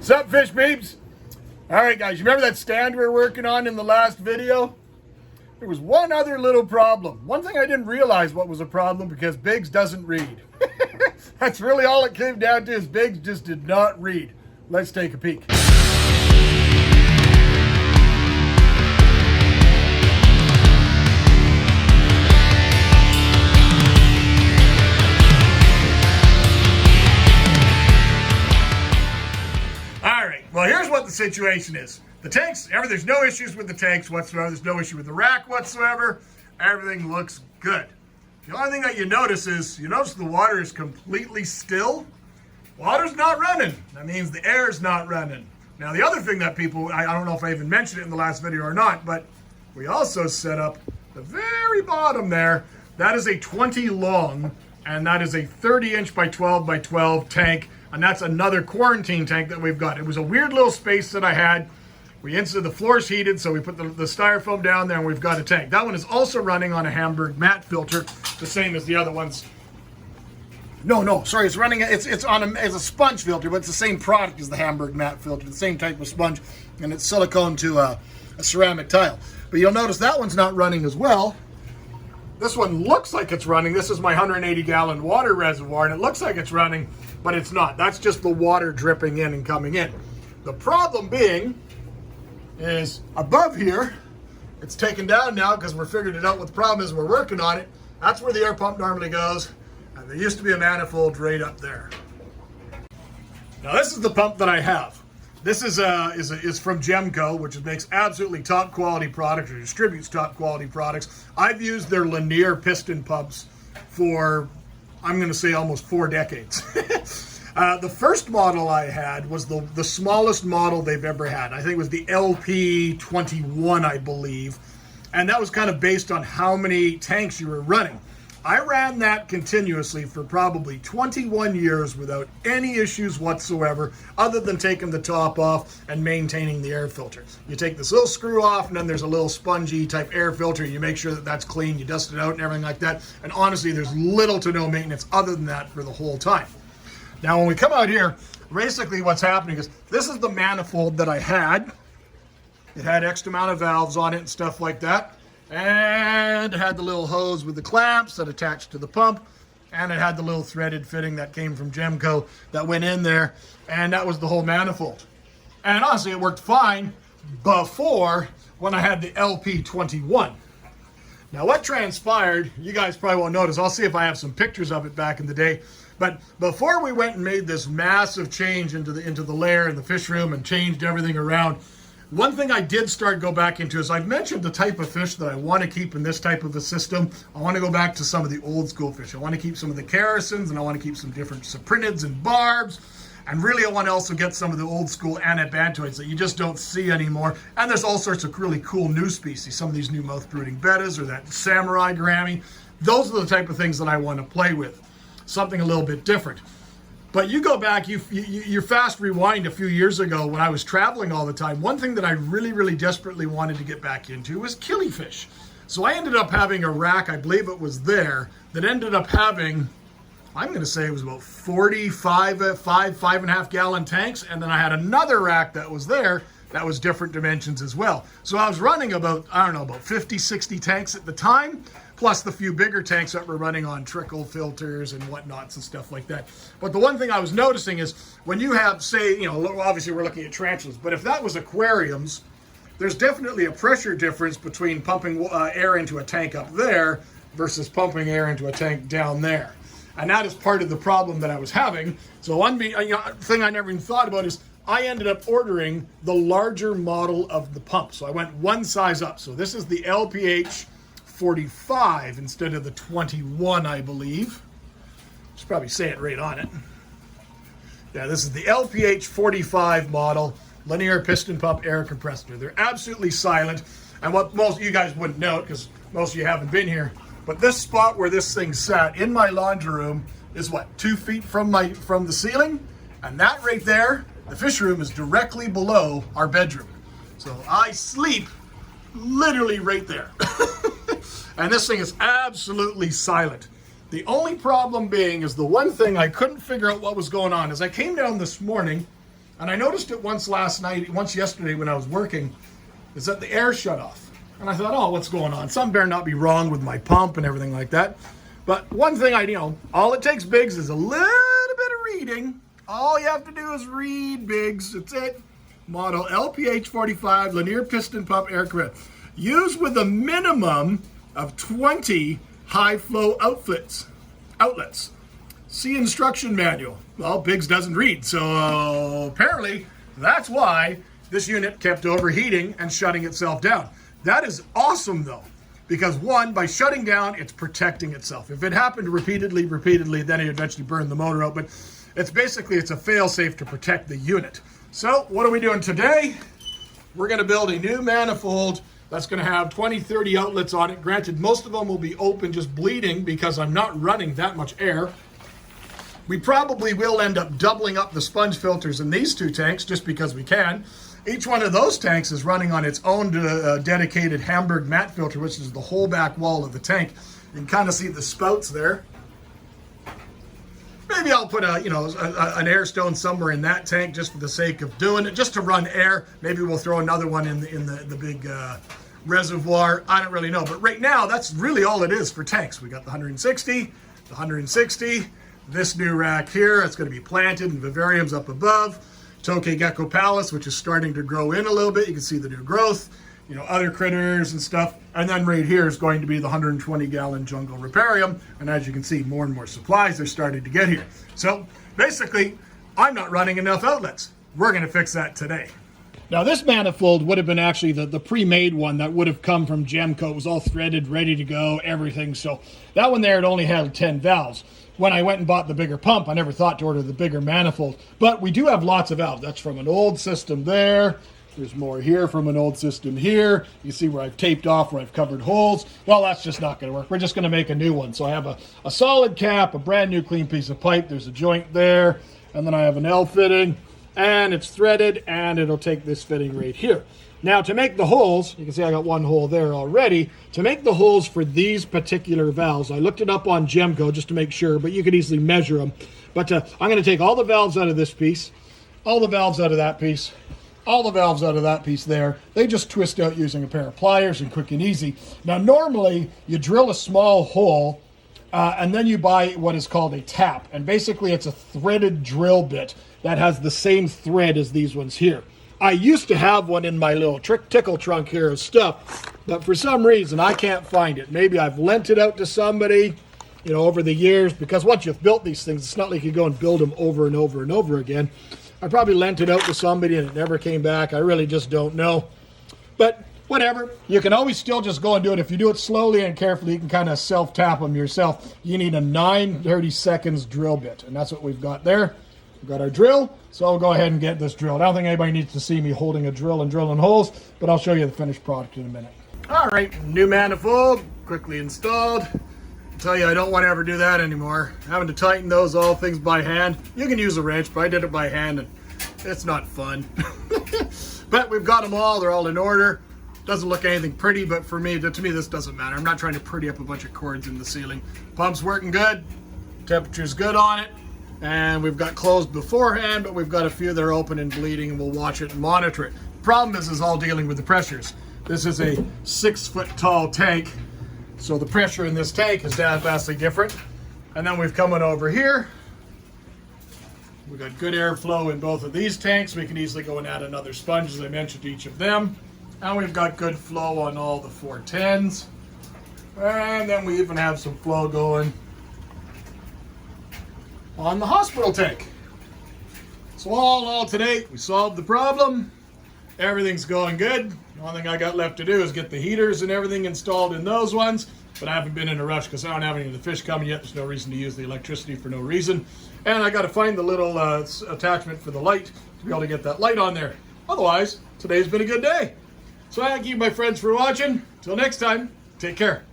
What's up, fish peeps? All right, guys, you remember that stand we were working on in the last video? There was one other little problem. One thing I didn't realize what was a problem because Biggs doesn't read. That's really all it came down to, is Biggs just did not read. Let's take a peek. Well, here's what the situation is. The tanks, there's no issues with the tanks whatsoever. There's no issue with the rack whatsoever. Everything looks good. The only thing that you notice is, the water is completely still. Water's not running. That means the air's not running. Now, the other thing that people, I don't know if I even mentioned it in the last video or not, but we also set up the very bottom there. That is a 20 long, and that is a 30-inch by 12 by 12 tank. And that's another quarantine tank that we've got. It was a weird little space that I had. The floor's heated, so we put the styrofoam down there and we've got a tank. That one is also running on a Hamburg matte filter, the same as the other ones. No, sorry, it's running, it's a sponge filter, but it's the same product as the Hamburg matte filter, the same type of sponge, and it's silicone to a ceramic tile. But you'll notice that one's not running as well. This one looks like it's running. This is my 180-gallon water reservoir, and it looks like it's running, but it's not. That's just the water dripping in and coming in. The problem being is above here, it's taken down now because we're figured it out what the problem is. We're working on it. That's where the air pump normally goes, and there used to be a manifold right up there. Now this is the pump that I have. This is from Gemco, which makes absolutely top quality products, or distributes top quality products. I've used their linear piston pumps for, I'm going to say, almost 4 decades. The first model I had was the smallest model they've ever had. I think it was the LP21, I believe. And that was kind of based on how many tanks you were running. I ran that continuously for probably 21 years without any issues whatsoever, other than taking the top off and maintaining the air filter. You take this little screw off, and then there's a little spongy type air filter. You make sure that that's clean, you dust it out and everything like that. And honestly, there's little to no maintenance other than that for the whole time. Now, when we come out here, basically what's happening is this is the manifold that I had. It had X amount of valves on it and stuff like that. And it had the little hose with the clamps that attached to the pump, and it had the little threaded fitting that came from Gemco that went in there, and that was the whole manifold. And honestly, it worked fine before, when I had the LP21. Now what transpired, you guys probably won't notice. I'll see if I have some pictures of it back in the day. But before we went and made this massive change into the lair and the fish room and changed everything around, one thing I did go back into is I've mentioned the type of fish that I want to keep in this type of a system. I want to go back to some of the old school fish. I want to keep some of the Charisons, and I want to keep some different Cyprinids and barbs. And really I want to also get some of the old school anabantoids that you just don't see anymore. And there's all sorts of really cool new species. Some of these new mouth-brooding bettas or that samurai grammy. Those are the type of things that I want to play with. Something a little bit different. But you go back, you fast rewind a few years ago when I was traveling all the time. One thing that I really, really desperately wanted to get back into was killifish. So I ended up having a rack, I believe it was there, that ended up having, I'm going to say it was about 45, 5.5 gallon tanks. And then I had another rack that was there that was different dimensions as well. So I was running about, I don't know, about 50, 60 tanks at the time, plus the few bigger tanks that were running on trickle filters and whatnots and stuff like that. But the one thing I was noticing is when you have, say, obviously we're looking at tarantulas, but if that was aquariums, there's definitely a pressure difference between pumping air into a tank up there versus pumping air into a tank down there. And that is part of the problem that I was having. So one thing I never even thought about is I ended up ordering the larger model of the pump. So I went one size up. So this is the LPH 45 instead of the 21, I believe. Should probably say it right on it. Yeah, this is the LPH 45 model, linear piston pump air compressor. They're absolutely silent. And what most of you guys wouldn't know, because most of you haven't been here, but this spot where this thing sat in my laundry room is what, 2 feet from the ceiling? And that right there, the fish room, is directly below our bedroom. So I sleep literally right there. And this thing is absolutely silent. The only problem being is the one thing I couldn't figure out what was going on. As I came down this morning, And I noticed it once yesterday when I was working, is that the air shut off. And I thought, oh, what's going on? Something better not be wrong with my pump and everything like that. But one thing all it takes, Biggs, is a little bit of reading. All you have to do is read, Biggs. That's it. Model LPH45 linear piston pump air compressor. Used with a minimum of 20 high flow outlets. See instruction manual. Well, Biggs doesn't read, so apparently that's why this unit kept overheating and shutting itself down. That is awesome though, because one, by shutting down, it's protecting itself. If it happened repeatedly, then it eventually burned the motor out, but it's a fail-safe to protect the unit. So what are we doing today? We're gonna build a new manifold that's gonna have 20, 30 outlets on it. Granted, most of them will be open, just bleeding, because I'm not running that much air. We probably will end up doubling up the sponge filters in these two tanks just because we can. Each one of those tanks is running on its own dedicated Hamburg mat filter, which is the whole back wall of the tank. You can kind of see the spouts there. Maybe I'll put an air stone somewhere in that tank just for the sake of doing it, just to run air. Maybe we'll throw another one in the big reservoir. I don't really know. But right now, that's really all it is for tanks. We got the 160, the 160, this new rack here. It's going to be planted, and vivariums up above. Tokay Gecko Palace, which is starting to grow in a little bit. You can see the new growth, other critters and stuff. And then right here is going to be the 120-gallon jungle riparium. And as you can see, more and more supplies are starting to get here. So basically, I'm not running enough outlets. We're going to fix that today. Now this manifold would have been actually the pre-made one that would have come from Gemco. It was all threaded, ready to go, everything. So that one there, it only had 10 valves. When I went and bought the bigger pump, I never thought to order the bigger manifold. But we do have lots of valves. That's from an old system there. There's more here from an old system here. You see where I've taped off, where I've covered holes. Well, that's just not going to work. We're just going to make a new one. So I have a solid cap, a brand new clean piece of pipe. There's a joint there. And then I have an L fitting. And it's threaded, and it'll take this fitting right here. Now, to make the holes, you can see I got one hole there already. To make the holes for these particular valves, I looked it up on Gemco just to make sure, but you could easily measure them. But I'm going to take all the valves out of this piece, all the valves out of that piece, all the valves out of that piece there. They just twist out using a pair of pliers, and quick and easy. Now, normally, you drill a small hole, and then you buy what is called a tap. And basically, it's a threaded drill bit that has the same thread as these ones here. I used to have one in my little tickle trunk here of stuff, but for some reason I can't find it. Maybe I've lent it out to somebody, over the years, because once you've built these things, it's not like you go and build them over and over and over again. I probably lent it out to somebody and it never came back. I really just don't know. But whatever, you can always still just go and do it. If you do it slowly and carefully, you can kind of self-tap them yourself. You need a 9/30 seconds drill bit, and that's what we've got there. We've got our drill, so I'll go ahead and get this drilled. I don't think anybody needs to see me holding a drill and drilling holes, but I'll show you the finished product in a minute. All right, new manifold, quickly installed. I tell you, I don't want to ever do that anymore. Having to tighten all things by hand. You can use a wrench, but I did it by hand, and it's not fun. But we've got them all. They're all in order. Doesn't look anything pretty, but to me, this doesn't matter. I'm not trying to pretty up a bunch of cords in the ceiling. Pump's working good. Temperature's good on it. And we've got closed beforehand, but we've got a few that are open and bleeding, and we'll watch it and monitor it. The problem is all dealing with the pressures. This is a 6-foot tall tank, so the pressure in this tank is vastly different. And then we've come on over here. We've got good airflow in both of these tanks. We can easily go and add another sponge, as I mentioned, to each of them. And we've got good flow on all the 410s. And then we even have some flow going on the hospital tank. So all in all today, we solved the problem. Everything's going good. The only thing I got left to do is get the heaters and everything installed in those ones. But I haven't been in a rush because I don't have any of the fish coming yet. There's no reason to use the electricity for no reason. And I got to find the little attachment for the light to be able to get that light on there. Otherwise, today's been a good day. So thank you, my friends, for watching. Till next time, take care.